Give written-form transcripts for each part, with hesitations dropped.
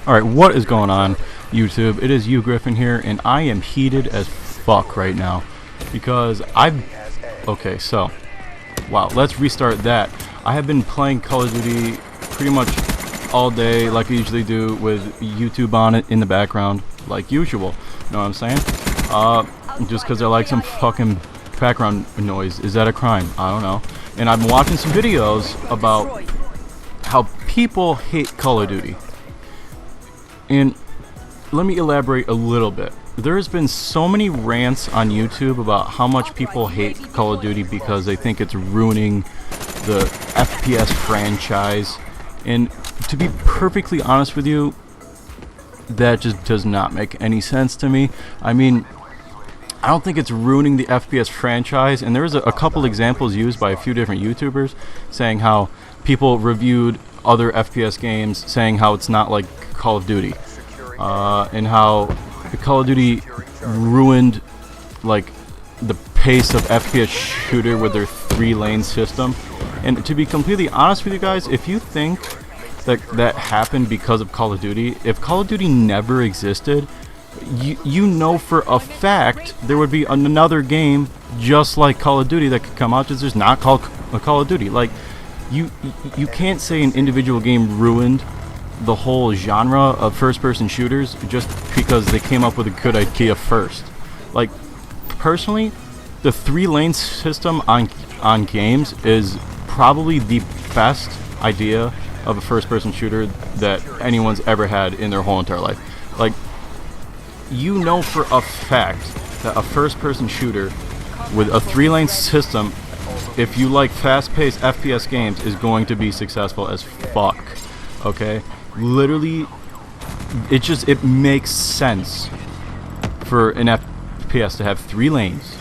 Alright, what is going on, YouTube? It is you, Griffin, here, and I am heated as fuck right now. Because okay, so... Wow, let's restart that. I have been playing Call of Duty pretty much all day, like I usually do, with YouTube on it in the background, like usual. You know what I'm saying? Just because I like some fucking background noise. Is that a crime? I don't know. And I've been watching some videos about how people hate Call of Duty. And let me elaborate a little bit. There's been so many rants on YouTube about how much people hate Call of Duty because they think it's ruining the FPS franchise. And to be perfectly honest with you, that just does not make any sense to me. I mean, I don't think it's ruining the FPS franchise, and there was a couple examples used by a few different YouTubers saying how people reviewed other FPS games saying how it's not like Call of Duty, and how Call of Duty ruined like the pace of FPS shooter with their 3-lane system. And to be completely honest with you guys, if you think that that happened because of Call of Duty, if Call of Duty never existed, you know for a fact there would be another game just like Call of Duty that could come out just not called Call of Duty. Like you can't say an individual game ruined the whole genre of first-person shooters just because they came up with a good idea first. Like personally, the 3-lane system on games is probably the best idea of a first-person shooter that anyone's ever had in their whole entire life. Like, you know for a fact that a first-person shooter with a 3-lane system, if you like fast-paced FPS games, is going to be successful as fuck. Okay? Literally, it makes sense for an FPS to have 3 lanes.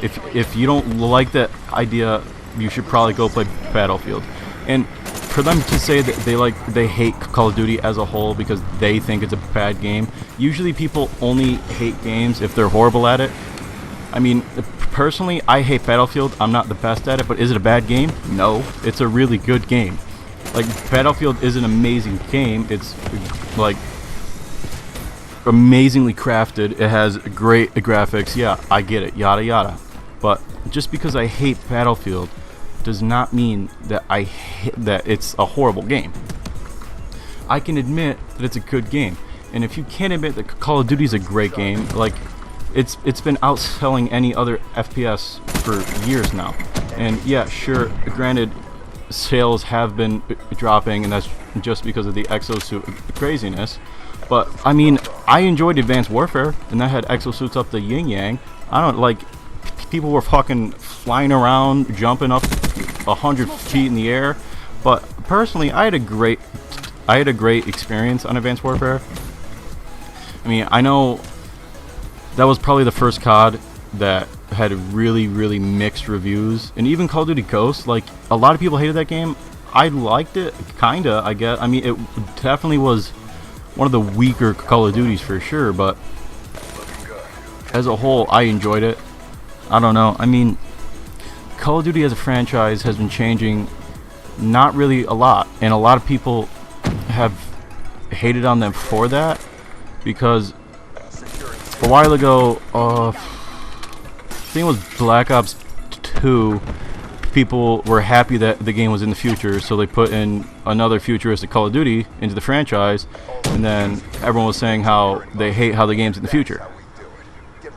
If you don't like that idea, you should probably go play Battlefield. And for them to say that they hate Call of Duty as a whole because they think it's a bad game, usually people only hate games if they're horrible at it. I mean, personally, I hate Battlefield. I'm not the best at it, but is it a bad game? No, it's a really good game. Like, Battlefield is an amazing game. It's like amazingly crafted. It has great graphics. Yeah, I get it. Yada yada. But just because I hate Battlefield does not mean that that it's a horrible game. I can admit that it's a good game, and if you can't admit that Call of Duty is a great game, like it's been outselling any other FPS for years now. And yeah, sure, granted, sales have been dropping, and that's just because of the exosuit craziness. But I mean, I enjoyed Advanced Warfare, and that had exosuits up the yin yang. I don't like. People were fucking flying around, jumping up 100 feet in the air. But personally, I had a great experience on Advanced Warfare. I mean, I know that was probably the first COD that had really, really mixed reviews. And even Call of Duty Ghosts, like, a lot of people hated that game. I liked it, kinda, I guess. I mean, it definitely was one of the weaker Call of Duties for sure, but as a whole, I enjoyed it. I don't know. I mean, Call of Duty as a franchise has been changing not really a lot, and a lot of people have hated on them for that, because a while ago, I think it was Black Ops 2, people were happy that the game was in the future, so they put in another futuristic Call of Duty into the franchise, and then everyone was saying how they hate how the game's in the future.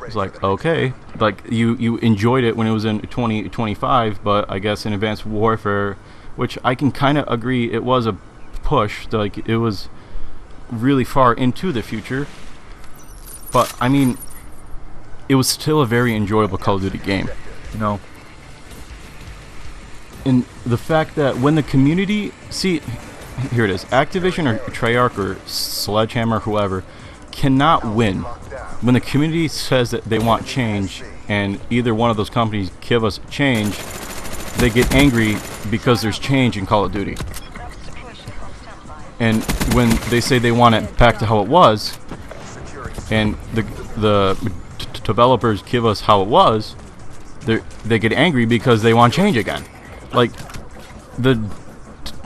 It's like, okay, like you enjoyed it when it was in 2025, but I guess in Advanced Warfare, which I can kind of agree, it was a push, like it was really far into the future, but I mean, it was still a very enjoyable Call of Duty game, you know. And the fact that when the community, see, here it is, Activision or Treyarch or Sledgehammer, whoever, cannot win. When the community says that they want change, and either one of those companies give us change, they get angry because there's change in Call of Duty. And when they say they want it back to how it was, and the developers give us how it was, they get angry because they want change again. Like, the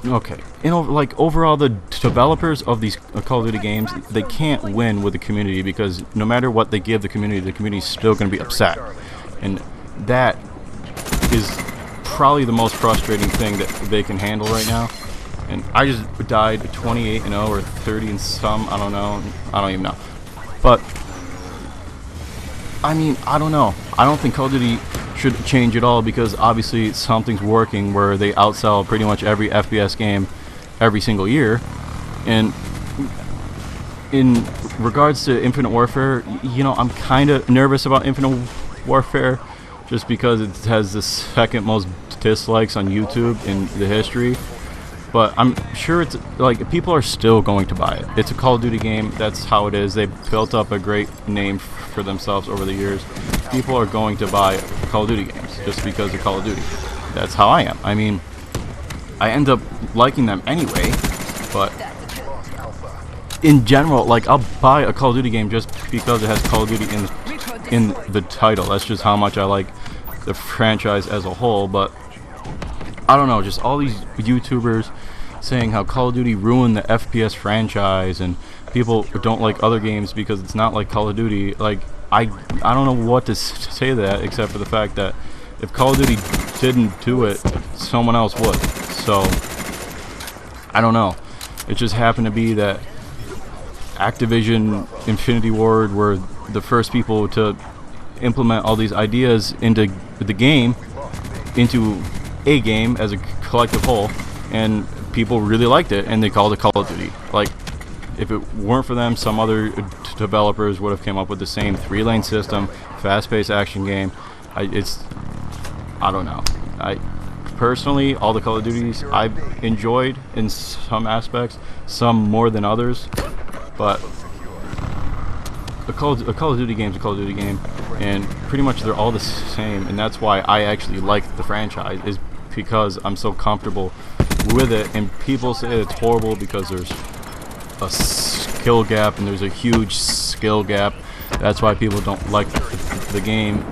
okay, like overall, the developers of these Call of Duty games, they can't win with the community, because no matter what they give the community's still going to be upset, and that is probably the most frustrating thing that they can handle right now. And I just died 28-0 or 30 and some, I don't know, I don't even know. But I mean, I don't know. I don't think Call of Duty should change at all, because obviously something's working where they outsell pretty much every FPS game every single year. And in regards to Infinite Warfare, you know, I'm kind of nervous about Infinite Warfare just because it has the second most dislikes on YouTube in the history. But I'm sure it's like people are still going to buy it. It's a Call of Duty game. That's how it is. They've built up a great name for themselves over the years. People are going to buy Call of Duty games just because of Call of Duty. That's how I am. I mean, I end up liking them anyway, but in general, like, I'll buy a Call of Duty game just because it has Call of Duty in the title. That's just how much I like the franchise as a whole. But I don't know, just all these YouTubers saying how Call of Duty ruined the FPS franchise and people don't like other games because it's not like Call of Duty. Like, I don't know what to say to that, except for the fact that if Call of Duty didn't do it, someone else would. So I don't know. It just happened to be that Activision, Infinity Ward were the first people to implement all these ideas into the game, into a game as a collective whole, and people really liked it, and they called it Call of Duty. Like, if it weren't for them, some other developers would have came up with the same 3-lane system, fast-paced action game. I don't know. I personally, all the Call of Duties I've enjoyed in some aspects, some more than others, but a Call of Duty game is a Call of Duty game, and pretty much they're all the same, and that's why I actually like the franchise, is because I'm so comfortable with it. And people say it's horrible because there's a skill gap, and there's a huge skill gap. That's why people don't like the game.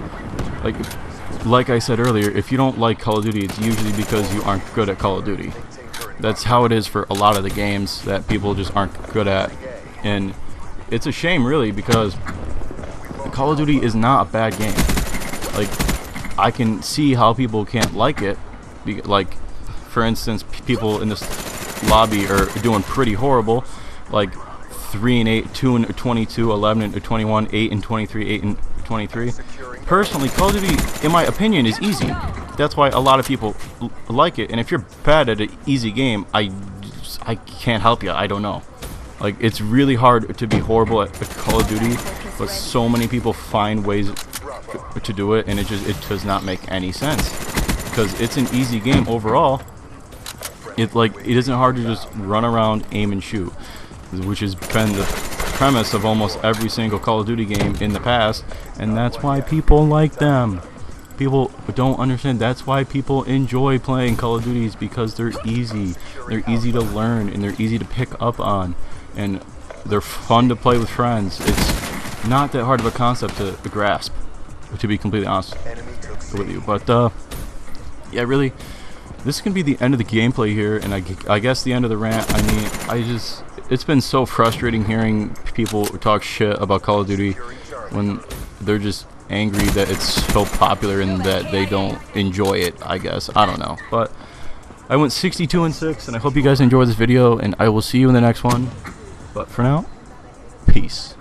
Like I said earlier, if you don't like Call of Duty, it's usually because you aren't good at Call of Duty. That's how it is for a lot of the games that people just aren't good at. And it's a shame, really, because Call of Duty is not a bad game. Like, I can see how people can't like it. Like, for instance, people in this lobby are doing pretty horrible. Like 3-8, 2-22, 11-21, 8-23, 8-23. Personally, Call of Duty, in my opinion, is easy. That's why a lot of people like it. And if you're bad at an easy game, I can't help you. I don't know. Like, it's really hard to be horrible at Call of Duty, but so many people find ways to do it, and it does not make any sense, because it's an easy game overall. It isn't hard to just run around, aim, and shoot, which has been the premise of almost every single Call of Duty game in the past, and that's why people like them. People don't understand. That's why people enjoy playing Call of Duties, because they're easy. They're easy to learn, and they're easy to pick up on, and they're fun to play with friends. It's not that hard of a concept to grasp, to be completely honest with you. But yeah, really, this is gonna be the end of the gameplay here, and I guess the end of the rant. I mean, it's been so frustrating hearing people talk shit about Call of Duty when they're just angry that it's so popular and that they don't enjoy it. I guess, I don't know, but I went 62-6, and I hope you guys enjoyed this video, and I will see you in the next one. But for now, peace.